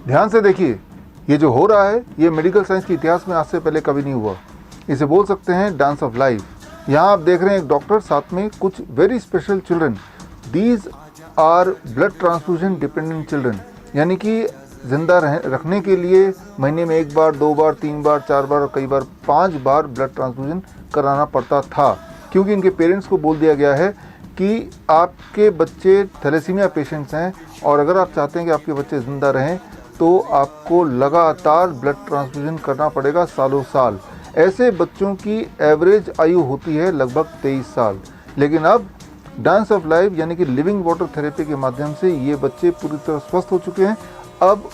ध्यान से देखिए, ये जो हो रहा है ये मेडिकल साइंस के इतिहास में आज से पहले कभी नहीं हुआ। इसे बोल सकते हैं डांस ऑफ लाइफ। यहाँ आप देख रहे हैं एक डॉक्टर, साथ में कुछ very special children. These are blood transfusion dependent children, यानी कि जिंदा रखने के लिए महीने में 1 बार, 2 बार, 3 बार, 4 बार और कई बार 5 बार ब्लड ट्रांसफ्यूजन कराना पड़ता था, क्योंकि इनके पेरेंट्स को बोल दिया गया है कि आपके बच्चे थैलेसीमिया पेशेंट्स हैं और अगर आप चाहते हैं कि आपके बच्चे ज़िंदा रहें तो आपको लगातार ब्लड ट्रांसफ्यूजन करना पड़ेगा सालों साल। ऐसे बच्चों की एवरेज आयु होती है लगभग 23 साल। लेकिन अब डांस ऑफ लाइफ यानी कि लिविंग वाटर थेरेपी के माध्यम से ये बच्चे पूरी तरह स्वस्थ हो चुके हैं। अब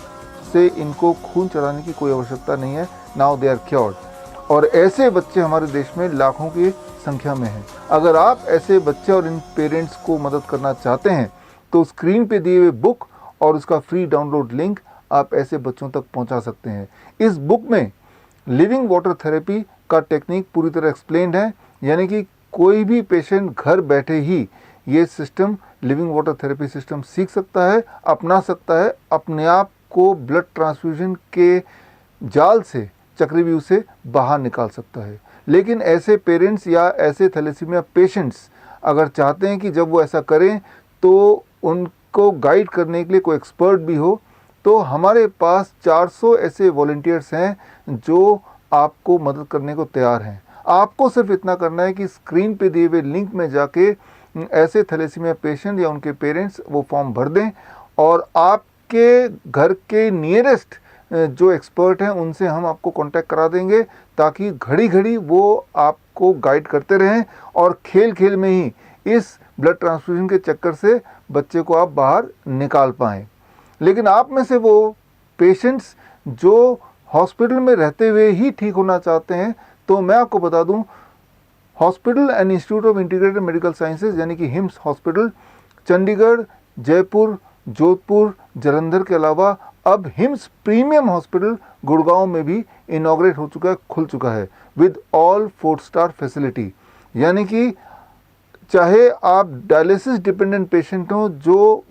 से इनको खून चढ़ाने की कोई आवश्यकता नहीं है। Now they are cured. और ऐसे बच्चे हमारे देश में लाखों की संख्या में हैं। अगर आप ऐसे बच्चे और इन पेरेंट्स को मदद करना चाहते हैं तो स्क्रीन पे दिए हुए बुक और उसका फ्री डाउनलोड लिंक आप ऐसे बच्चों तक पहुंचा सकते हैं। इस बुक में लिविंग वाटर थेरेपी का टेक्निक पूरी तरह एक्सप्लेन्ड है, यानी कि कोई भी पेशेंट घर बैठे ही ये system, living water therapy system सीख सकता है, अपना सकता है, अपने आप को ब्लड ट्रांसफ्यूजन के जाल से, चक्रव्यूह से बाहर निकाल सकता है। लेकिन ऐसे पेरेंट्स या ऐसे थैलेसीमिया पेशेंट्स अगर चाहते हैं कि जब वो ऐसा करें तो उनको गाइड करने के लिए कोई एक्सपर्ट भी हो, तो हमारे पास 400 ऐसे वॉलंटियर्स हैं जो आपको मदद करने को तैयार हैं। आपको सिर्फ इतना करना है कि स्क्रीन पे दिए हुए लिंक में जाके ऐसे थैलेसीमिया पेशेंट या उनके पेरेंट्स वो फॉर्म भर दें और आपके घर के नियरेस्ट जो एक्सपर्ट हैं उनसे हम आपको कांटेक्ट करा देंगे, ताकि घड़ी घड़ी वो आपको गाइड करते रहें और खेल खेल में ही इस ब्लड ट्रांसफ्यूजन के चक्कर से बच्चे को आप बाहर निकाल पाएँ। लेकिन आप में से वो पेशेंट्स जो हॉस्पिटल में रहते हुए ही ठीक होना चाहते हैं, तो मैं आपको बता दूं, hospital and institute of integrated medical sciences यानी कि हिम्स हॉस्पिटल चंडीगढ़, जयपुर, जोधपुर, जालंधर के अलावा अब हिम्स प्रीमियम हॉस्पिटल गुड़गांव में भी इनॉग्रेट हो चुका है, खुल चुका है विद ऑल 4 स्टार फैसिलिटी। यानी कि चाहे आप डायलिसिस डिपेंडेंट पेशेंट हो जो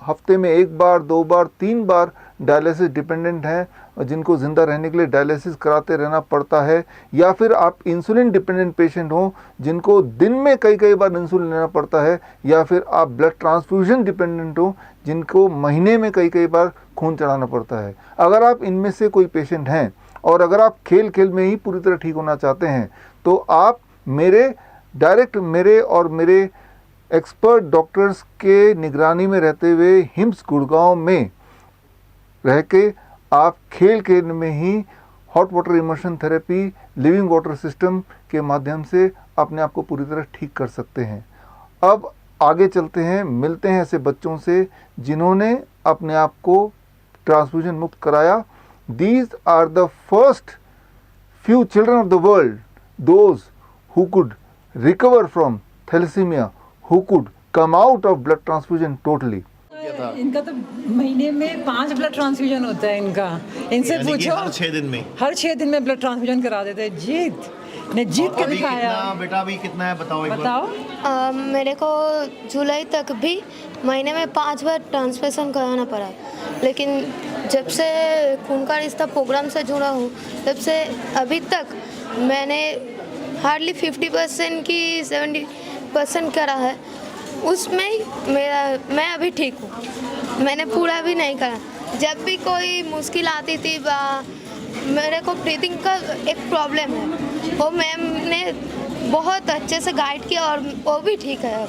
हफ्ते में 1 बार, 2 बार, 3 बार डायलिसिस डिपेंडेंट हैं, जिनको ज़िंदा रहने के लिए डायलिसिस कराते रहना पड़ता है, या फिर आप इंसुलिन डिपेंडेंट पेशेंट हो जिनको दिन में कई बार इंसुलिन लेना पड़ता है, या फिर आप ब्लड ट्रांसफ्यूजन डिपेंडेंट हो जिनको महीने में कई बार खून चढ़ाना पड़ता है। अगर आप इनमें से कोई पेशेंट हैं और अगर आप खेल खेल में ही पूरी तरह ठीक होना चाहते हैं तो आप मेरे और मेरे एक्सपर्ट डॉक्टर्स के निगरानी में रहते हुए हिम्स गुड़गांव में रह के आप खेल खेल में ही hot water immersion therapy, living water system के माध्यम से अपने आप को पूरी तरह ठीक कर सकते हैं। अब आगे चलते हैं, मिलते हैं ऐसे बच्चों से जिन्होंने अपने आप को ट्रांसफ्यूजन मुक्त कराया। These are the first few children of the world, those who could recover from thalassemia, who could come out of blood transfusion totally. इनका तो महीने में 5 ब्लड ट्रांसफ्यूजन होता है इनका। इनसे पूछो, हर 6 दिन में ब्लड ट्रांसफ्यूजन करा देते हैं। जीत के दिखाया। बेटा भी कितना है बताओ एक बार। मेरे को जुलाई तक भी महीने में 5 बार ट्रांसफ्यूजन कराना पड़ा, लेकिन जब से खून का रिश्ता प्रोग्राम से जुड़ा हूँ तब से अभी तक मैंने हार्डली 50% की 70% करा है। उसमें मैं अभी ठीक हूँ। मैंने पूरा भी नहीं करा। जब भी कोई मुश्किल आती थी, मेरे को ब्रीथिंग का एक प्रॉब्लम है, वो मैम ने बहुत अच्छे से गाइड किया और वो भी ठीक है।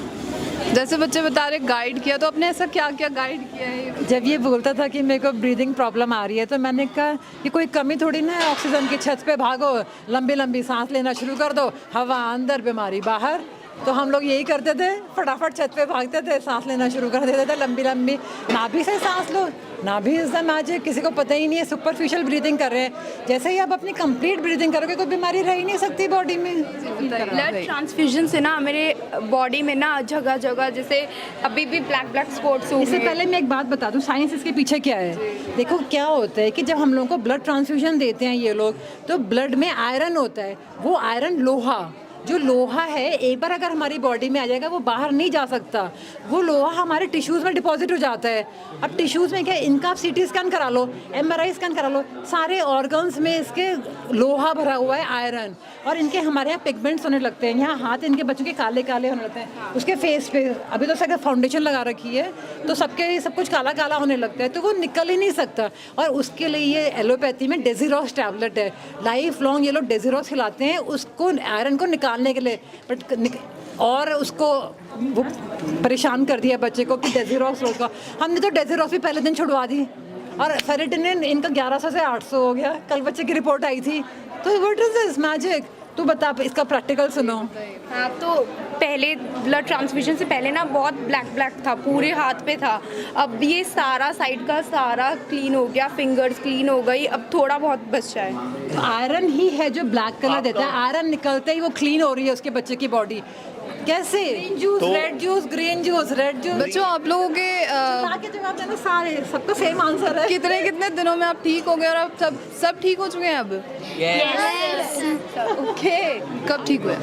जैसे बच्चे बता रहे गाइड किया, तो आपने ऐसा क्या क्या गाइड किया है? जब ये बोलता था कि मेरे को ब्रीदिंग प्रॉब्लम आ रही है तो मैंने कहा कि कोई कमी थोड़ी ना है, ऑक्सीजन की छत पे भागो, लंबी लंबी सांस लेना शुरू कर दो, हवा अंदर बीमारी बाहर। तो हम लोग यही करते थे, फटाफट छत पे भागते थे, सांस लेना शुरू कर देते थे, लंबी लंबी नाभि से सांस लो, नाभि एकदम आज किसी को पता ही नहीं है, सुपरफिशियल ब्रीदिंग कर रहे हैं। जैसे ही आप अपनी कंप्लीट ब्रीदिंग करोगे कोई बीमारी रह ही नहीं सकती बॉडी में। ब्लड ट्रांसफ्यूजन से ना मेरे बॉडी में ना जगह जगह जैसे अभी भी ब्लैक स्पॉट्स हो। इससे पहले मैं एक बात बता दूं, साइंस इसके पीछे क्या है। देखो क्या होता है कि जब हम लोगों को ब्लड ट्रांसफ्यूजन देते हैं ये लोग, तो ब्लड में आयरन होता है, वो आयरन लोहा जो लोहा है एक बार अगर हमारी बॉडी में आ जाएगा वो बाहर नहीं जा सकता, वो लोहा हमारे टिश्यूज़ में डिपॉजिट हो जाता है। अब टिश्यूज़ में क्या, इनका आप CT स्कैन करा लो, MRI स्कैन करा लो, सारे ऑर्गन्स में इसके लोहा भरा हुआ है, आयरन, और इनके हमारे यहाँ पिगमेंट्स होने लगते हैं, यहाँ हाथ इनके बच्चों के काले काले होने लगते हैं, उसके फेस पे अभी तो सबके फाउंडेशन लगा रखी है तो सबके सब कुछ काला काला होने लगता है, तो वो निकल ही नहीं सकता। और उसके लिए ये एलोपैथी में डेजिरॉक्स टैबलेट है, लाइफ लॉन्ग ये लोग डेजिरॉक्स खिलाते हैं उसको, आयरन को निकालने के लिए, और उसको वो परेशान कर दिया बच्चे को कि डेजिरॉक्स लो। हमने तो डेजिरॉक्स भी पहले दिन छुड़वा दी, और फेरिटिनिन इनका 1100 से 800 हो गया, कल बच्चे की रिपोर्ट आई थी। तो व्हाट इज दिस मैजिक? तू बता, इसका प्रैक्टिकल सुनो। हाँ, तो पहले ब्लड ट्रांसफ्यूजन से पहले ना बहुत ब्लैक ब्लैक था, पूरे हाथ पे था। अब ये सारा साइड का सारा क्लीन हो गया, फिंगर्स क्लीन हो गई, अब थोड़ा बहुत बचा है। आयरन ही है जो ब्लैक कलर देता है, आयरन निकलते ही वो क्लीन हो रही है उसके बच्चे की बॉडी। कैसे? Juice, red juice, green juice, red juice. बच्चों, आप लोगों के के जवाब देना, सारे सबका सेम आंसर है। कितने कितने दिनों में आप ठीक हो गए और अब सब ठीक हो चुके हैं अब? ओके, कब ठीक हुए?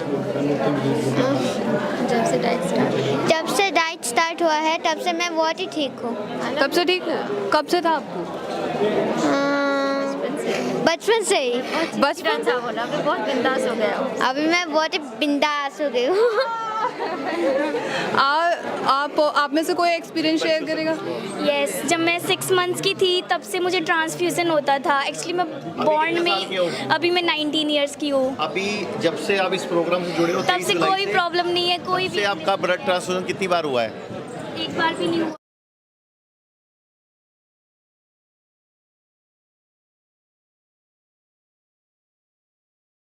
जब से डाइट स्टार्ट हुआ है तब से मैं बहुत ही ठीक हूँ। तब से ठीक है? कब से था आपको? बचपन से ही। बचपन से? अभी बहुत बिंदास हो गया हूँ। अभी मैं बहुत ही बिंदास हो गई हूँ। आप में से कोई एक्सपीरियंस शेयर करेगा? यस, जब मैं 6 मंथ्स की थी तब से मुझे ट्रांसफ्यूज़न होता था। एक्चुअली मैं बॉर्न में, अभी मैं 19 इयर्स की हूँ। अभी जब से आप इस प्रोग्राम से जुड़े हो तब से कोई प्रॉब्लम नहीं है, कोई भी। आपका ब्लड ट्रांसफ्यूजन कितनी बार हुआ है? एक बार भी नहीं हुआ।